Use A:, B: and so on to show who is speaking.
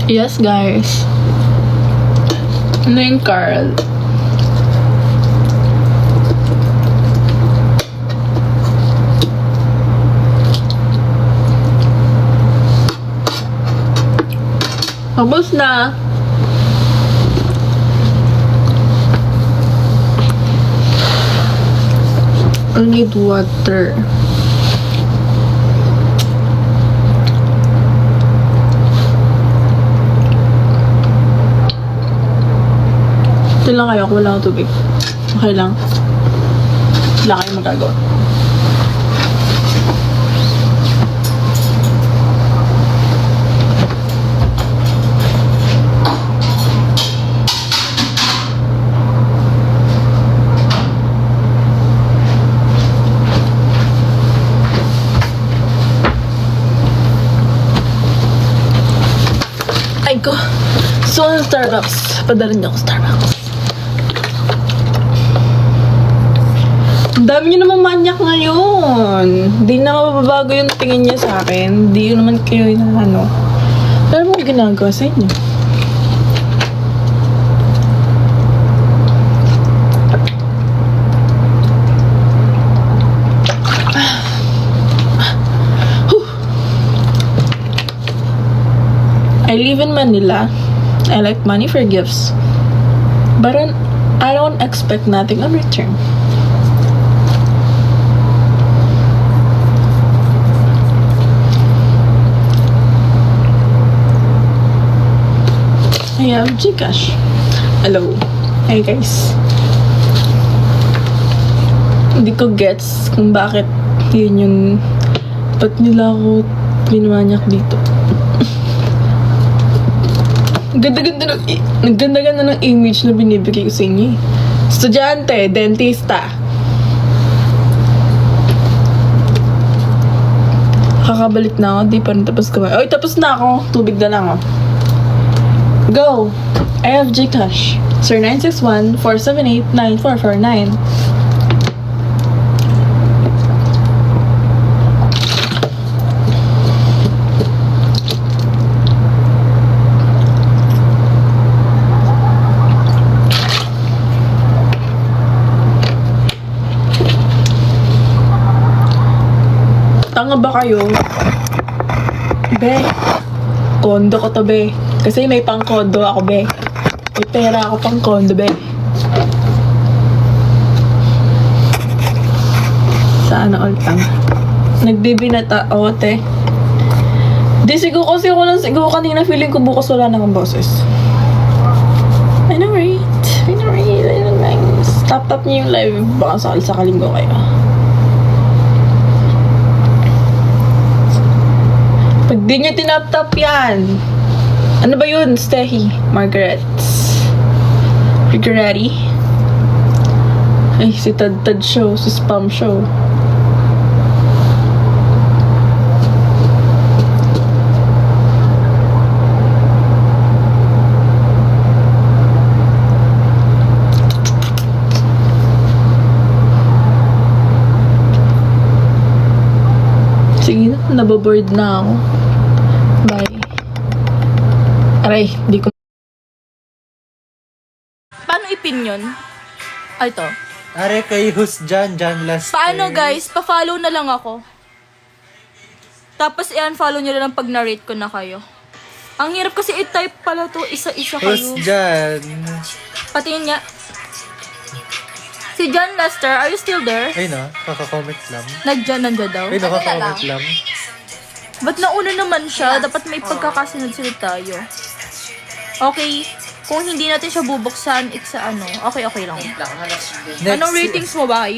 A: Yes, guys. Ano yung Carl? Tapos na. I need water. Ito lang kayo, kung wala akong tubig. Okay lang. Wala kayong magagawa. Ay ko. So, Starbucks. Padalhin niyo ako Starbucks. Ang dami niyo naman manyak ngayon. Hindi na mababago yung tingin niya sa akin. Hindi yun naman kayo yung ano. Pero mo ginagawa sa inyo. I live in Manila. I like money for gifts. But I don't expect nothing in return. I have Gcash. Hello. Hi guys. Hindi ko gets kung bakit yun yung ba't nila ako minamanyak dito. Ganda-ganda ng image na binibigay ko sa inyo. Estudyante, dentista. Kakabalik na ako, di pa rin tapos kumain. Oy, tapos na ako. Tubig na lang ako. Go! I have Gcash. Sir 961-478-9449. Tanga ba kayo? Be, kondo ko to, be. Kasi may pang kondo ako, be. May pera ako pang kondo, be. Sana all tang. Nagbibinata ako, te. Di siguro kasi ako lang siguro kanina feeling ko bukas wala nang boses. I know, right? I know, right? I know, nice. Tap niyo yung live. Baka sakaling ko kayo. Pag di niya tinap-tap yan. Ano ba yun? Stehi. Margaret's. Margaretti. Ay, si Tad Show. Si Spam Show. Sige na, nababoard na ako. Bye. Aray, di ko... Paano ipin yun? Ay, ito.
B: Are kay who's Jan last
A: Paano guys, pa-follow na lang ako. Tapos i-unfollow nyo na lang pag na-rate ko na kayo. Ang hirap kasi i-type pala to, isa-isa kayo.
B: Who's Jan?
A: Patingin nga. Si John Lester, are you still there?
B: Ay no, kaka-comment lang.
A: Nandiyan daw.
B: Ay no, kaka-comment lang.
A: Ba't nauna naman siya? Dapat may pagkakasunod-sunod tayo. Okay. Kung hindi natin siya bubuksan, it's okay lang. Anong ratings mo ba?